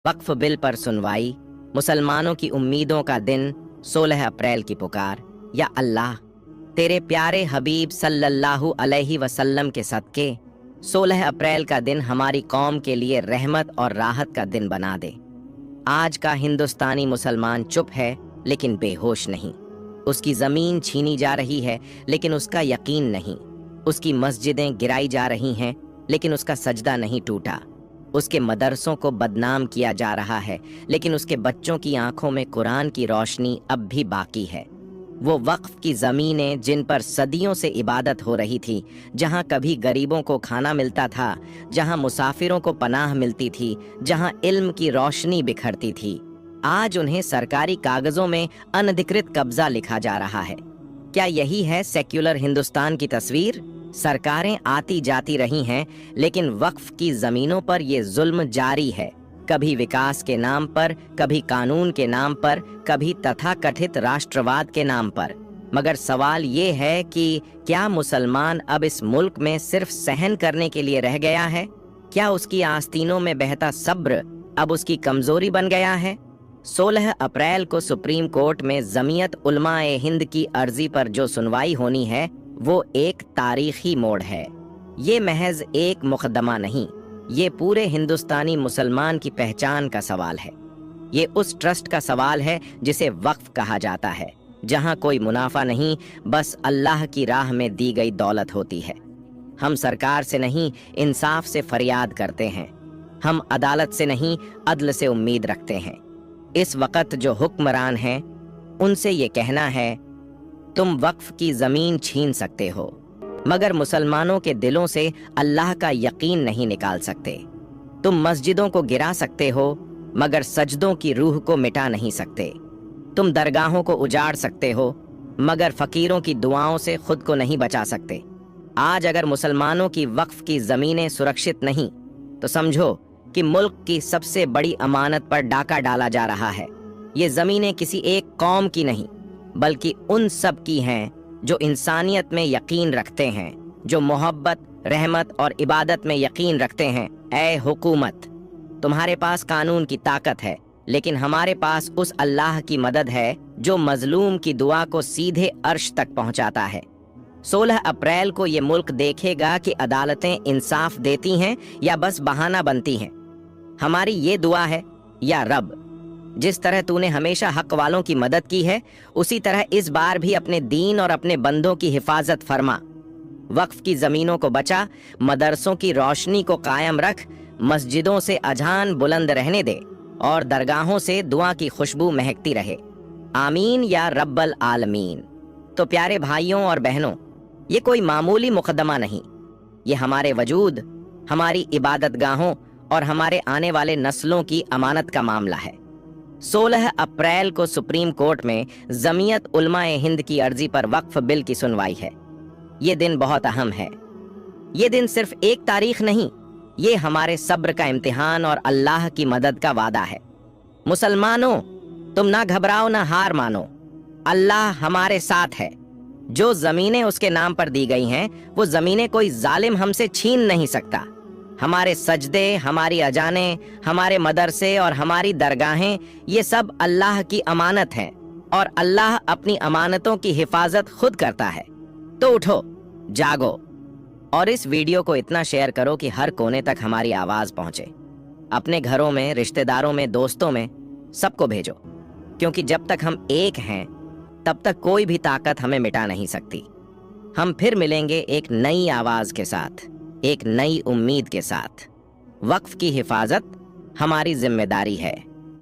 वक्फ bill पर सुनवाई, मुसलमानों की उम्मीदों का दिन, 16 अप्रैल की पुकार। या अल्लाह, तेरे प्यारे हबीब सल्लल्लाहु अलैहि वसल्लम के सदके 16 अप्रैल का दिन हमारी कौम के लिए रहमत और राहत का दिन बना दे। आज का हिंदुस्तानी मुसलमान चुप है लेकिन बेहोश नहीं। उसकी ज़मीन छीनी जा रही है लेकिन उसका यकीन नहीं। उसकी मस्जिदें गिराई जा रही हैं लेकिन उसका सजदा नहीं टूटा। उसके मदरसों को बदनाम किया जा रहा है लेकिन उसके बच्चों की आंखों में कुरान की रोशनी अब भी बाकी है। वो वक्फ की ज़मीनें जिन पर सदियों से इबादत हो रही थी, जहां कभी गरीबों को खाना मिलता था, जहां मुसाफिरों को पनाह मिलती थी, जहां इल्म की रोशनी बिखरती थी, आज उन्हें सरकारी कागजों में अनधिकृत कब्जा लिखा जा रहा है। क्या यही है सेक्युलर हिंदुस्तान की तस्वीर? सरकारें आती जाती रही हैं लेकिन वक्फ की ज़मीनों पर ये जुल्म जारी है, कभी विकास के नाम पर, कभी कानून के नाम पर, कभी तथाकथित राष्ट्रवाद के नाम पर। मगर सवाल ये है कि क्या मुसलमान अब इस मुल्क में सिर्फ सहन करने के लिए रह गया है? क्या उसकी आस्तीनों में बहता सब्र अब उसकी कमजोरी बन गया है? 16 अप्रैल को सुप्रीम कोर्ट में जमीयत उलमा-ए हिंद की अर्जी पर जो सुनवाई होनी है वो एक तारीखी मोड़ है। ये महज एक मुकदमा नहीं, ये पूरे हिंदुस्तानी मुसलमान की पहचान का सवाल है। ये उस ट्रस्ट का सवाल है जिसे वक्फ कहा जाता है, जहां कोई मुनाफा नहीं, बस अल्लाह की राह में दी गई दौलत होती है। हम सरकार से नहीं, इंसाफ से फरियाद करते हैं। हम अदालत से नहीं, अदल से उम्मीद रखते हैं। इस वक्त जो हुक्मरान हैं, उनसे ये कहना है, तुम वक्फ की जमीन छीन सकते हो मगर मुसलमानों के दिलों से अल्लाह का यकीन नहीं निकाल सकते। तुम मस्जिदों को गिरा सकते हो मगर सजदों की रूह को मिटा नहीं सकते। तुम दरगाहों को उजाड़ सकते हो मगर फकीरों की दुआओं से खुद को नहीं बचा सकते। आज अगर मुसलमानों की वक्फ की जमीनें सुरक्षित नहीं तो समझो कि मुल्क की सबसे बड़ी अमानत पर डाका डाला जा रहा है। ये जमीनें किसी एक कौम की नहीं बल्कि उन सब की हैं जो इंसानियत में यकीन रखते हैं, जो मोहब्बत, रहमत और इबादत में यकीन रखते हैं। ऐ हुकूमत, तुम्हारे पास कानून की ताकत है लेकिन हमारे पास उस अल्लाह की मदद है जो मजलूम की दुआ को सीधे अर्श तक पहुंचाता है। 16 अप्रैल को ये मुल्क देखेगा कि अदालतें इंसाफ देती हैं या बस बहाना बनती हैं। हमारी ये दुआ है, या रब, जिस तरह तूने हमेशा हक वालों की मदद की है उसी तरह इस बार भी अपने दीन और अपने बंदों की हिफाजत फरमा। वक्फ की जमीनों को बचा, मदरसों की रोशनी को कायम रख, मस्जिदों से अजान बुलंद रहने दे और दरगाहों से दुआ की खुशबू महकती रहे। आमीन या रब्बल आलमीन। तो प्यारे भाइयों और बहनों, ये कोई मामूली मुकदमा नहीं, ये हमारे वजूद, हमारी इबादत गाहों और हमारे आने वाले नस्लों की अमानत का मामला है। 16 अप्रैल को सुप्रीम कोर्ट में जमीयत उलमा-ए हिंद की अर्जी पर वक्फ बिल की सुनवाई है। ये दिन बहुत अहम है। ये दिन सिर्फ एक तारीख नहीं, ये हमारे सब्र का इम्तिहान और अल्लाह की मदद का वादा है। मुसलमानों, तुम ना घबराओ ना हार मानो। अल्लाह हमारे साथ है। जो जमीनें उसके नाम पर दी गई हैं वो जमीनें कोई जालिम हमसे छीन नहीं सकता। हमारे सजदे, हमारी अजानें, हमारे मदरसे और हमारी दरगाहें, ये सब अल्लाह की अमानत हैं और अल्लाह अपनी अमानतों की हिफाजत खुद करता है। तो उठो, जागो और इस वीडियो को इतना शेयर करो कि हर कोने तक हमारी आवाज पहुंचे। अपने घरों में, रिश्तेदारों में, दोस्तों में, सबको भेजो, क्योंकि जब तक हम एक हैं तब तक कोई भी ताकत हमें मिटा नहीं सकती। हम फिर मिलेंगे एक नई आवाज के साथ, एक नई उम्मीद के साथ। वक्फ की हिफाजत हमारी जिम्मेदारी है।